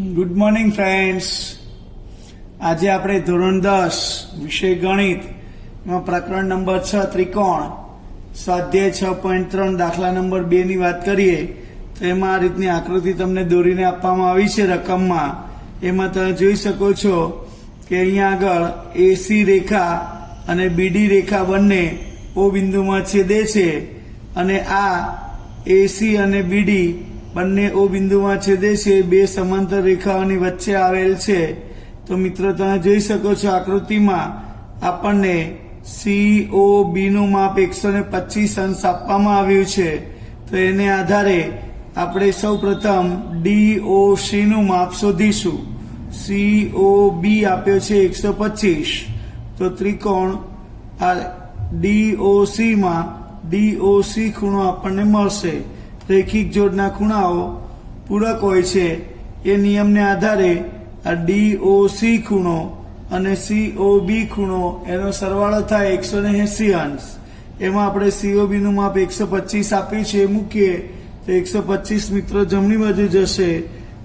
Good morning friends. આજે આપણે ધોરણ 10 વિષય ગણિત માં પ્રકરણ નંબર 6 ત્રિકોણ સ્વાધ્યાય 6.3 દાખલા નંબર 2 ની વાત કરીએ તો એમાં આ રીતની આકૃતિ તમને દોરીને આપવામાં આવી છે રકમમાં. એમાં તમે જોઈ શકો છો કે અહીંયા આગળ એસી રેખા અને બીડી રેખા બંને ઓ બિંદુમાં છેદે છે અને આ એસી અને બીડી બંને ઓ બિંદુમાં છેદે છે. બે સમાંતર રેખાઓની વચ્ચે આવેલ છે. તો મિત્રો તમે જોઈ શકો છો આકૃતિમાં આપણને COB નું માપ 125 અંશ આપવામાં આવ્યું છે. તો એને આધારે આપણે સૌ પ્રથમ DOC નું માપ શોધીશું. COB આપ્યો છે 125. તો ત્રિકોણ આ DOC માં DOC ખૂણો આપણને મળશે. રેખિક જોડના ખૂણાઓ પૂરક હોય છે એ નિયમને આધારે આ DOC ખૂણો અને COB ખૂણો એનો સરવાળો થાય 180 અંશ. એમાં આપણે COB નું માપ 125 આપ્યું છે એ મૂકીએ તો 125 મિત્રો જમણી બાજુ જશે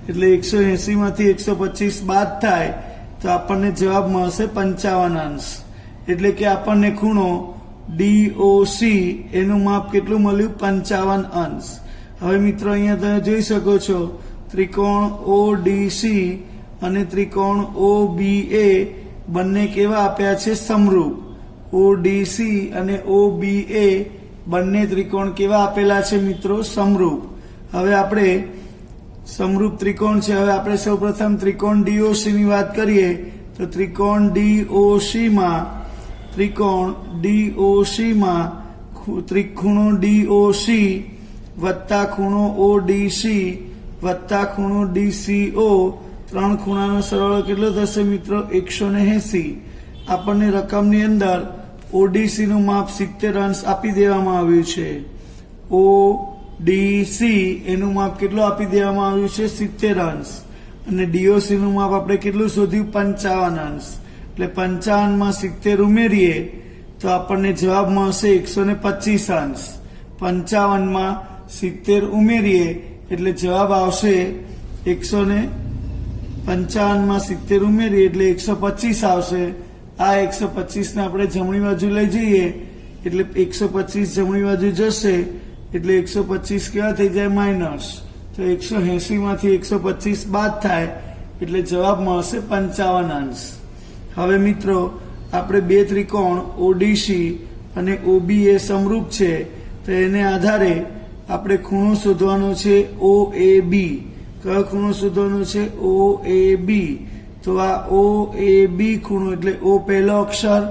એટલે 180 માંથી 125 બાદ થાય તો આપણને જવાબ મળશે 55 અંશ. એટલે કે આપણને ખૂણો DOC એનું માપ કેટલું મળ્યું? 55 અંશ. હવે મિત્રો અહીંયા તમે જોઈ શકો છો ત્રિકોણ ODC અને ત્રિકોણ OBA બંને કેવા આપ્યા છે? સમરૂપ. ODC અને OBA બંને ત્રિકોણ કેવા આપેલા છે મિત્રો? સમરૂપ. હવે આપણે સમરૂપ ત્રિકોણ છે. હવે આપણે સૌપ્રથમ ત્રિકોણ DOC ની વાત કરીએ તો ત્રિકોણ DOC માં ત્રિખૂણો DOC વત્તા ખૂણો ODC વત્તા ખૂણો DCO ત્રણ ખૂણાનો સરવાળો કેટલો થશે મિત્રો? 180. આપણને રકમની અંદર ODC નું માપ 70 અંશ આપી દેવામાં આવ્યું છે. ODC એનું માપ કેટલું આપી દેવામાં આવ્યું છે? 70 અંશ. અને DOC નું માપ આપણે કેટલું શોધ્યું? 55 અંશ. એટલે 55 માં 70 ઉમેરીએ તો આપણને જવાબ મળશે 125 અંશ. 55 માં 70 ઉમેરીએ એટલે જવાબ આવશે 155 માં 70 ઉમેરીએ એટલે 125 આવશે. આ 125 ને આપણે જમણી બાજુ લઈ જઈએ એટલે 125 જમણી બાજુ જશે એટલે 125 કેવા થઈ જાય? માઇનસ. તો 180 માંથી 125 બાદ થાય એટલે જવાબ મળશે 55 અંશ. હવે મિત્રો આપણે બે ત્રિકોણ ODC અને OBA સમરૂપ છે તો એને આધારે આપણે ખૂણો શોધવાનો છે OAB. કયો ખૂણો શોધવાનો છે? OAB. તો આ OAB ખૂણો એટલે O પહેલો અક્ષર,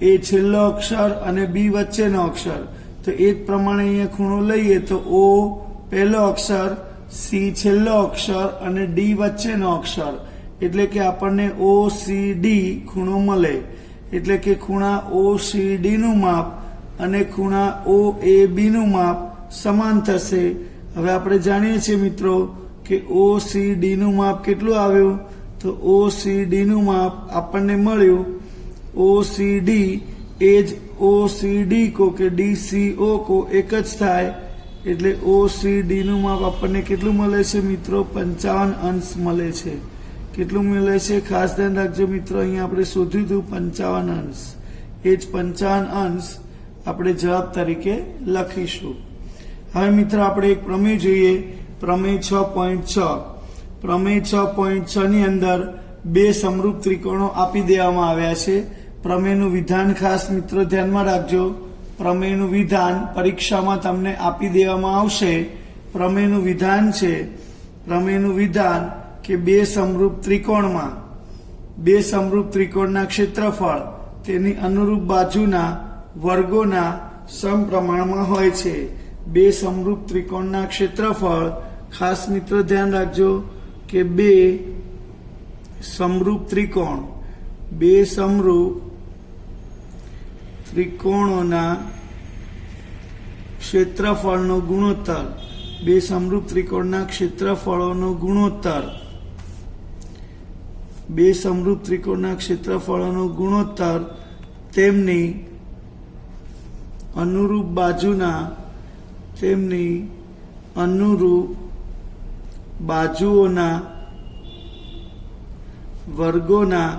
A છેલ્લો અક્ષર અને B વચ્ચેનો અક્ષર. તો એ જ પ્રમાણે અહીંયા ખૂણો લઈએ તો O પહેલો અક્ષર, C છેલ્લો અક્ષર અને D વચ્ચેનો અક્ષર. એટલે કે આપણને OCD ખૂણો મળે. એટલે કે ખૂણા OCD નું માપ અને ખૂણા OAB નું માપ સમાન થશે. હવે આપણે જાણીએ છીએ મિત્રો કે OCD નું માપ કેટલું આવ્યું? તો OCD નું માપ આપણને મળ્યું OCD એ જ OCD કો કે DCO કો એક જ થાય. એટલે OCD નું માપ આપણને કેટલું મળે છે મિત્રો? 55 અંશ મળે છે. કેટલું મળે છે? ખાસ ધ્યાન રાખજો મિત્રો, અહીંયા આપણે શોધ્યું હતું 55 અંશ. એ જ 55 અંશ આપણે જવાબ તરીકે લખીશું. હવે મિત્રો આપણે એક પ્રમેય જોઈએ, પ્રમેય 6.6. પ્રમેય 6.6 ની અંદર બે સમરૂપ ત્રિકોણો આપી દેવામાં આવ્યા છે. પ્રમેયનું વિધાન ખાસ મિત્રો ધ્યાનમાં રાખજો. પ્રમેયનું વિધાન પરીક્ષામાં તમને આપી દેવામાં આવશે. પ્રમેયનું વિધાન છે, પ્રમેયનું વિધાન કે બે સમરૂપ ત્રિકોણના ક્ષેત્રફળ તેની અનુરૂપ બાજુના વર્ગોના સમપ્રમાણમાં હોય છે. બે સમરૂપ ત્રિકોણના ક્ષેત્રફળ, ખાસ મિત્રો ધ્યાન રાખજો કે બે સમરૂપ ત્રિકોણોના ક્ષેત્રફળનો ગુણોત્તર, બે સમરૂપ ત્રિકોણના ક્ષેત્રફળોનો ગુણોત્તર, બે સમરૂપ ત્રિકોણના ક્ષેત્રફળોનો ગુણોત્તર તેમની અનુરૂપ બાજુઓના વર્ગોના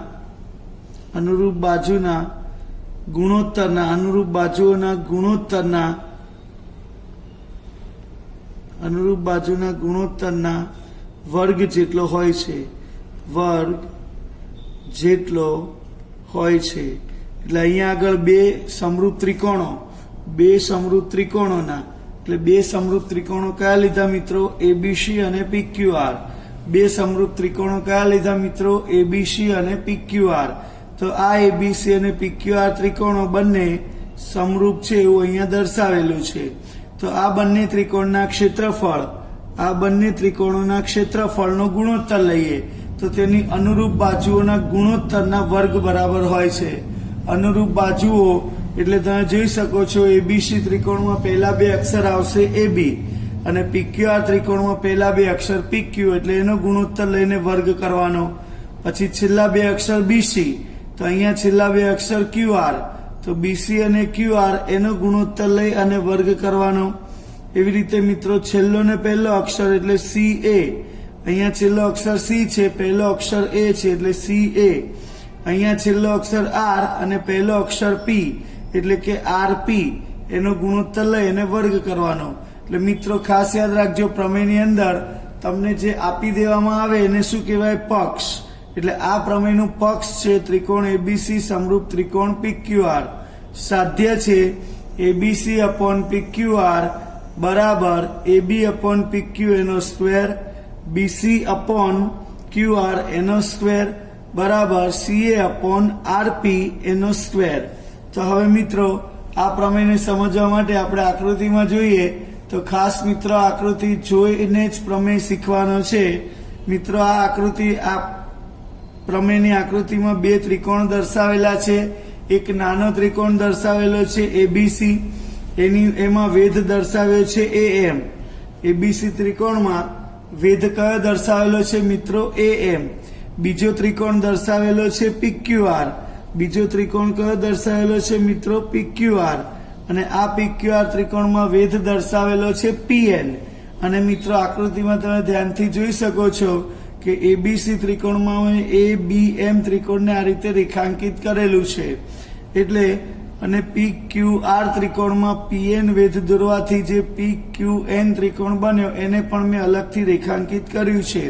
અનુરૂપ બાજુના ગુણોત્તરના અનુરૂપ બાજુઓના ગુણોત્તરના વર્ગ જેટલો હોય છે, વર્ગ જેટલો હોય છે. એટલે અહીંયા આગળ બે સમરૂપ ત્રિકોણોના એટલે બે સમરૂપ ત્રિકોણો કયા લીધા મિત્રો? એબીસી અને પીક્યુઆર. બે સમરૂપ ત્રિકોણો કયા લીધા મિત્રો? એબીસી અને પીક્યુઆર. તો આ એબીસી અને પીક્યુઆર ત્રિકોણો બંને સમરૂપ છે એવું અહીંયા દર્શાવેલું છે. તો આ બંને ત્રિકોણોના ક્ષેત્રફળનો ગુણોત્તર લઈએ તો તેની અનુરૂપ બાજુઓના ગુણોત્તરના વર્ગ બરાબર હોય છે. અનુરૂપ બાજુઓ એટલે તમે જોઈ શકો છો એબીસી ત્રિકોણમાં પહેલા બે અક્ષર આવશે એબી અને પીક્યુઆર ત્રિકોણમાં પહેલા બે અક્ષર પીક્યુ એટલે એનો ગુણોત્તર લઈને વર્ગ કરવાનો. પછી છેલ્લા બે અક્ષર બીસી તો અહીંયા છેલ્લા બે અક્ષર ક્યુઆર તો બીસી અને ક્યુઆર એનો ગુણોત્તર લઈ અને વર્ગ કરવાનો. એવી રીતે મિત્રો છેલ્લો ને પહેલો અક્ષર એટલે સી એ. અહીંયા છેલ્લો અક્ષર સી છે, પહેલો અક્ષર એ છે એટલે સી એ. અહીંયા છેલ્લો અક્ષર આર અને પહેલો અક્ષર પી એટલે કે આરપી એનો ગુણોત્તર લઈ અને વર્ગ કરવાનો. એટલે મિત્રો ખાસ યાદ રાખજો, પ્રમેયની અંદર તમને જે આપી દેવામાં આવે એને શું કહેવાય? પક્ષ. એટલે આ પ્રમેયનું પક્ષ છે ત્રિકોણ એબીસી સમરૂપ ત્રિકોણ પીક્યુઆર. સાધ્ય છે એબીસી અપોન પીક્યુઆર બરાબર એબી અપોન પીક્યુ એનો સ્ક્વેર બીસી અપોન ક્યુઆર એનો સ્ક્વેર બરાબર સીએ અપોન આરપી એનો સ્ક્વેર. તો હવે મિત્રો આ પ્રમેયને સમજવા માટે આપણે આકૃતિમાં જોઈએ તો ખાસ મિત્રો આકૃતિ જોઈને જ પ્રમેય શીખવાનો છે. મિત્રો આ પ્રમેયની આકૃતિમાં બે ત્રિકોણ દર્શાવેલા છે. એક નાનો ત્રિકોણ દર્શાવેલો છે એબીસી, એમાં વેધ દર્શાવ્યો છે એએમ. એબીસી ત્રિકોણમાં વેધ કયો દર્શાવેલો છે મિત્રો? એએમ. બીજો ત્રિકોણ દર્શાવેલો છે પીક્યુઆર. બીજો ત્રિકોણ કયો દર્શાવેલો છે મિત્રો? પીક્યુઆર. અને આ પીક્યુઆર ત્રિકોણમાં વેધ દર્શાવેલો છે પીએન. અને મિત્રો આકૃતિમાં તમે ધ્યાનથી જોઈ શકો છો કે એબીસી ત્રિકોણમાં એ બી એમ ત્રિકોણને આ રીતે રેખાંકિત કરેલું છે. એટલે અને પીક્યુઆર ત્રિકોણમાં પીએન વેધ દોરવાથી જે પીક્યુએન ત્રિકોણ બન્યો એને પણ મેં અલગથી રેખાંકિત કર્યું છે.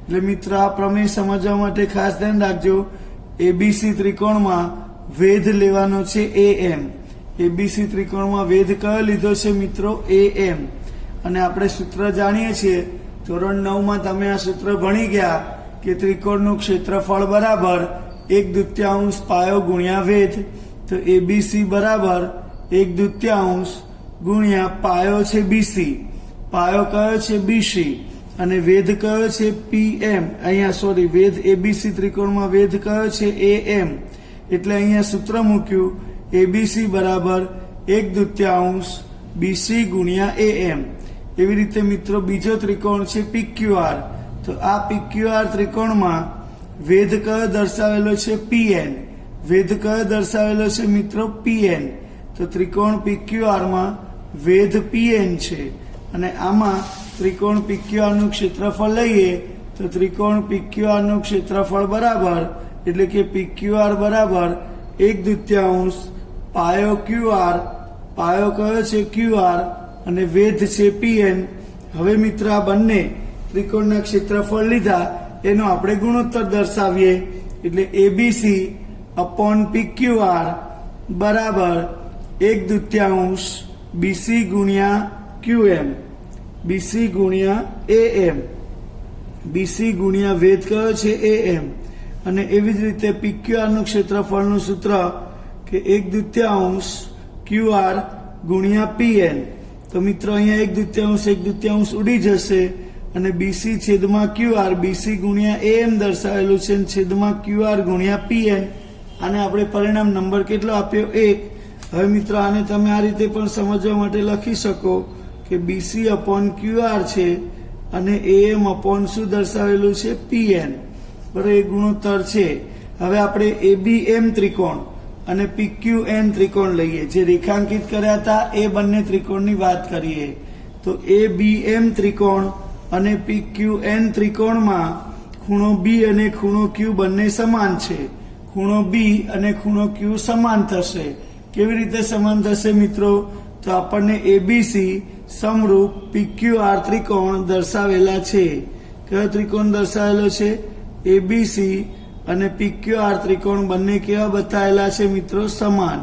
એટલે મિત્રો આ પ્રમેય સમજવા માટે ખાસ ધ્યાન રાખજો, એબીસી ત્રિકોણમાં વેધ લેવાનો છે એએમ. એબીસી ત્રિકોણમાં વેધ કયો લીધો છે મિત્રો? એએમ. અને આપણે સૂત્ર જાણીએ છીએ, ધોરણ 9માં તમે આ સૂત્ર ભણી ગયા કે ત્રિકોણનું ક્ષેત્રફળ બરાબર 1/2 પાયો ગુણ્યા વેધ. તો એબીસી બરાબર 1/2 ગુણ્યા પાયો છે બીસી, પાયો કયો છે બીસી અને વેધ કયો છે પીએમ. અહીંયા વેધ એબીસી ત્રિકોણમાં વેધ કયો છે એએમ. એટલે અહીંયા સૂત્ર મૂક્યું એબીસી બરાબર 1/2 બીસી ગુણ્યા એએમ. એવી રીતે મિત્રો બીજો ત્રિકોણ છે પીક્યુઆર. તો આ પીક્યુઆર ત્રિકોણમાં વેધ કયો દર્શાવેલો છે? પીએન. વેધ કયો દર્શાવેલો છે મિત્રો? પીએન. તો ત્રિકોણ પીક્યુઆરમાં વેધ પીએન છે. અને આમાં ત્રિકોણ પીક્યુઆરનું ક્ષેત્રફળ લઈએ તો ત્રિકોણ પીક્યુઆરનું ક્ષેત્રફળ બરાબર એટલે કે પીક્યુઆર બરાબર 1/2 પાયો ક્યુઆર, પાયો કયો છે ક્યુઆર અને વેધ છે પીએન. હવે મિત્ર આ બંને ત્રિકોણના ક્ષેત્રફળ લીધા એનો આપણે ગુણોત્તર દર્શાવીએ. એટલે એબીસી અપોન પીક્યુઆર બરાબર 1/2 બીસી ગુણ્યા ક્યુએમ, બીસી ગુણ્યા એએમ. બીસી ગુણ્યા વેધ કયો છે એએમ. અને એવી જ રીતે પીક્યુઆરનું ક્ષેત્રફળનું સૂત્ર કે 1/2 ક્યુઆર ગુણ્યા પીએન. તો મિત્રો અહીંયા 1/2 ઉડી જશે અને બીસી છેદમાં ક્યુઆર, બીસી ગુણ્યા એએમ દર્શાવેલું છે છેદમાં ક્યુઆર ગુણ્યા પીએન. આને આપણે પરિણામ નંબર કેટલો આપ્યો? 1. હવે મિત્રો આને તમે આ રીતે પણ સમજવા માટે લખી શકો કે બીસી અપોન ક્યુઆર છે અને એએમ અપોન શું દર્શાવેલું છે? પીએન. બરાબર, એ ગુણોત્તર છે. હવે આપણે એબીએમ ત્રિકોણ અને પીક્યુએન ત્રિકોણ લઈએ, જે રેખાંકિત કર્યા હતા એ બંને ત્રિકોણની વાત કરીએ. તો એબીએમ ત્રિકોણ અને પીક્યુએન ત્રિકોણમાં ખૂણો બી અને ખૂણો ક્યુ બંને સમાન છે. ખૂણો બી અને ખૂણો ક્યુ સમાન થશે. કેવી રીતે સમાન થશે મિત્રો? તો આપણને એબીસી સમરૂપ પીક્યુઆર ત્રિકોણ દર્શાવેલા છે. કયો ત્રિકોણ દર્શાવેલો છે? એબીસી અને પીક્યુઆર ત્રિકોણ બંને કેવા બતાવેલા છે મિત્રો? સમાન.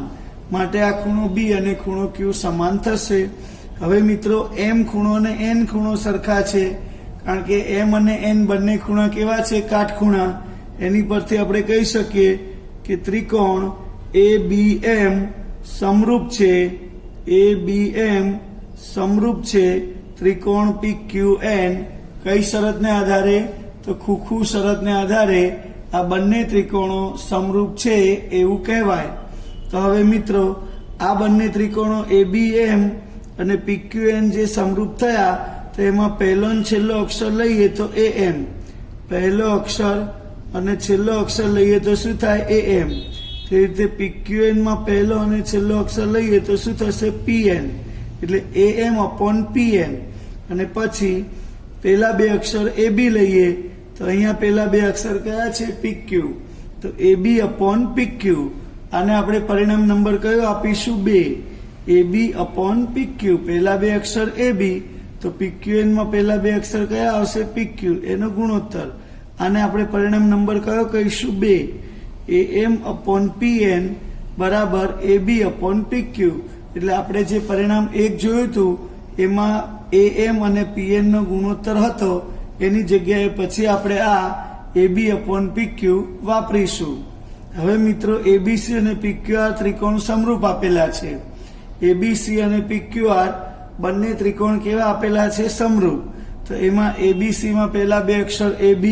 માટે આ ખૂણો બી અને ખૂણો ક્યુ સમાન થશે. હવે મિત્રો એમ ખૂણો અને એન ખૂણો સરખા છે, કારણ કે એમ અને એન બંને ખૂણા કેવા છે? કાટખૂણા. એની પરથી આપણે કહી શકીએ કે ત્રિકોણ ABM સમરૂપ છે. ABM સમરૂપ છે ત્રિકોણ PQN. કઈ શરતને આધારે? તો ખુખુ શરતને આધારે આ બંને ત્રિકોણો સમરૂપ છે એવું કહેવાય. તો હવે મિત્રો આ બંને ત્રિકોણો ABM અને PQN જે સમરૂપ થયા, તો એમાં પહેલો અને છેલ્લો અક્ષર લઈએ તો AM. પહેલો અક્ષર અને છેલ્લો અક્ષર લઈએ તો શું થાય? AM. તે રીતે PQN માં પહેલો અને છેલ્લો અક્ષર લઈએ તો શું થશે? PN. એટલે AM/PN. અને પછી પેલા બે અક્ષર AB લઈએ તો અહીંયા પેલા બે અક્ષર કયા છે? PQ. તો AB/PQ. આને આપણે પરિણામ નંબર કયો આપીશું? 2. AB/PQ. પહેલા બે અક્ષર AB, તો PQN માં પહેલા બે અક્ષર કયા આવશે? PQ. એનો ગુણોત્તર. આને આપણે પરિણામ નંબર કયો કહીશું? 2. AM/PN બરાબર AB/PQ. એટલે આપણે જે પરિણામ 1 જોયું હતું એમાં AM અને PN નો ગુણોત્તર હતો, એની જગ્યાએ પછી આપણે આ AB/PQ વાપરીશું. હવે મિત્રો એબીસી અને PQR ત્રિકોણ સમરૂપ આપેલા છે. એબીસી અને PQR બંને ત્રિકોણ કેવા આપેલા છે? સમરૂપ. તો એમાં એબીસી માં પહેલા બે અક્ષર AB,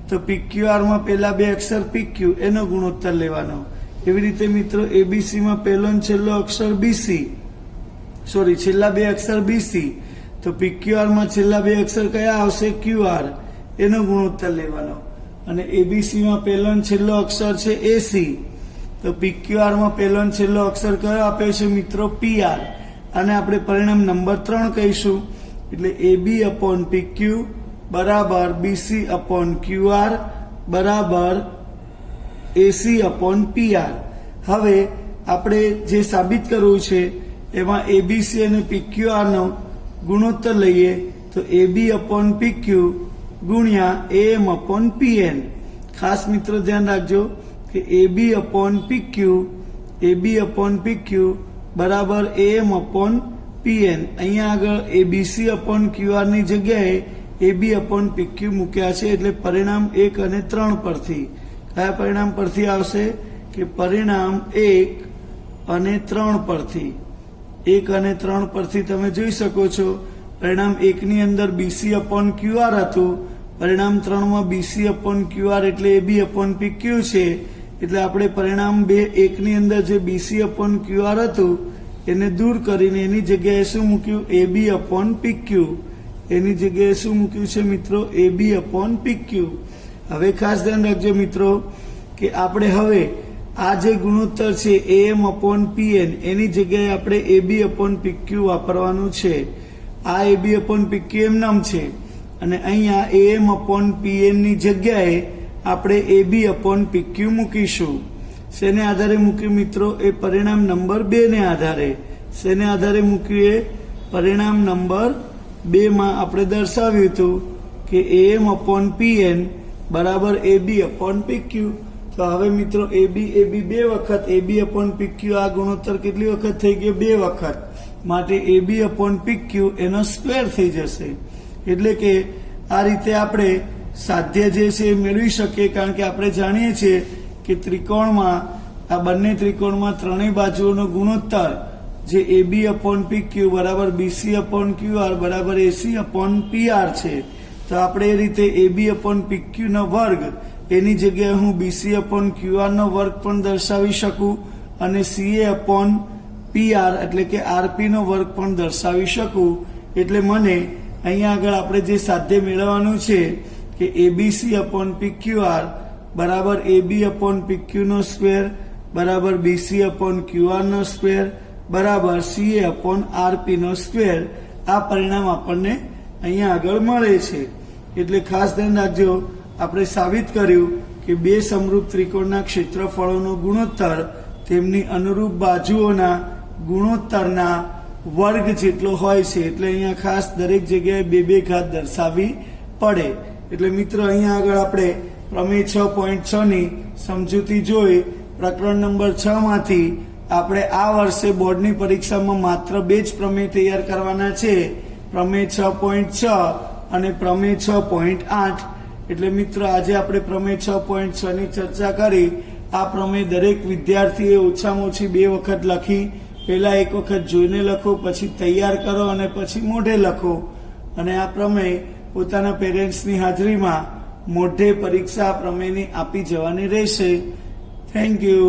તો PQR માં પહેલા બે અક્ષર PQ, એનો ગુણોત્તર લેવાનો. એવી રીતે મિત્રો એબીસી માં પહેલો અને છેલ્લો અક્ષર BC, છેલ્લા બે અક્ષર BC, તો PQR માં છેલ્લા બે અક્ષર કયા આવશે? QR, એનો ગુણોત્તર લેવાનો. અને એબીસી માં પહેલો અને છેલ્લો અક્ષર છે AC, તો PQR માં પહેલો અને છેલ્લો અક્ષર કયો આપ્યો છે મિત્રો? PR. અને આપણે પરિણામ નંબર 3 કહીશું. એટલે AB/PQ બરાબર BC/QR બરાબર AC/PR. હવે આપણે જે સાબિત કરવું છે એમાં એબીસી અને PQR નો ગુણોત્તર લઈએ તો AB/PQ ગુણ્યા AM/PN. ખાસ મિત્રો ધ્યાન રાખજો કે AB/PQ બરાબર AM/PN. અહીંયા આગળ ABC/QR ની જગ્યાએ AB/PQ મૂક્યા છે. એટલે પરિણામ 1 અને 3 પરથી કયા પરિણામ પરથી આવશે? કે પરિણામ 1 અને 3 પરથી. 1 અને 3 પરથી તમે જોઈ શકો છો. પરિણામ 1 ની અંદર BC/QR હતું, પરિણામ 3 માં BC/QR એટલે AB/PQ છે. એટલે આપણે પરિણામ 1 ની અંદર જે BC/QR હતું એને દૂર કરીને એની જગ્યાએ શું મૂક્યું? AB/PQ. એની જગ્યાએ શું મૂક્યું છે મિત્રો? AB/PQ. હવે ખાસ ધ્યાન રાખજો મિત્રો કે આપણે હવે આ જે ગુણોત્તર છે AM/PN એની જગ્યાએ આપણે AB/PQ વાપરવાનું છે. આ AB/PQ એમ નામ છે અને અહીંયા AM/PN ની જગ્યાએ આપણે AB/PQ મૂકીશું. શેને આધારે મૂક્યું મિત્રો? એ પરિણામ નંબર 2 ને આધારે. શેને આધારે મૂક્યું? એ પરિણામ નંબર 2 માં આપણે દર્શાવ્યું હતું કે AM/PN બરાબર AB/PQ. તો હવે મિત્રો AB બે વખત AB/PQ આ ગુણોત્તર કેટલી વખત થઈ ગયો? 2 વખત. માટે AB/PQ એનો સ્ક્વેર થઈ જશે. એટલે કે આ રીતે આપણે સાધ્ય જે છે એ મેળવી શકીએ. કારણ કે આપણે જાણીએ છીએ કે ત્રિકોણમાં આ બંને ત્રિકોણમાં ત્રણેય બાજુઓનો ગુણોત્તર જે AB/PQ બરાબર BC/QR બરાબર AC/PR છે. તો આપણે એ રીતે AB/PQ નો વર્ગ એની જગ્યાએ હું BC/QR નો વર્ગ પણ દર્શાવી શકું અને CA/PR એટલે કે RP નો વર્ગ પણ દર્શાવી શકું. એટલે મને અહીંયા આગળ આપણે જે સાધ્ય મેળવવાનું છે કે ABC/PQR બરાબર AB/PQ નો સ્ક્વેર બરાબર BC/QR નો સ્ક્વેર બરાબર CA/RP નો સ્ક્વેર. આ પરિણામ આપણને અહીંયા આગળ મળે છે. એટલે ખાસ ધ્યાન રાખજો આપણે સાબિત કર્યું કે બે સમરૂપ ત્રિકોણના ક્ષેત્રફળોનો ગુણોત્તર તેમની અનુરૂપ બાજુઓના ગુણોત્તરના વર્ગ જેટલો હોય છે. એટલે અહીંયા ખાસ દરેક જગ્યાએ બે બે ઘાત દર્શાવવી પડે. એટલે મિત્રો અહીંયા આગળ આપણે પ્રમેય 6.6 ની સમજૂતી જોઈ. પ્રકરણ નંબર 6 માંથી આપણે આ વર્ષે બોર્ડની પરીક્ષામાં માત્ર બે જ પ્રમેય તૈયાર કરવાના છે, પ્રમેય 6.6 અને પ્રમેય 6.8. એટલે મિત્રો આજે આપણે પ્રમેય 6.6 ની ચર્ચા કરી. આ પ્રમેય દરેક વિદ્યાર્થીએ ઓછામાં ઓછી બે વખત લખી. પહેલા એક વખત જોઈને લખો, પછી તૈયાર કરો અને પછી મોઢે લખો. અને આ પ્રમેય પોતાના પેરેન્ટ્સની હાજરીમાં મોઢે પરીક્ષા પ્રમેયની આપી જવાની રહેશે. Thank you.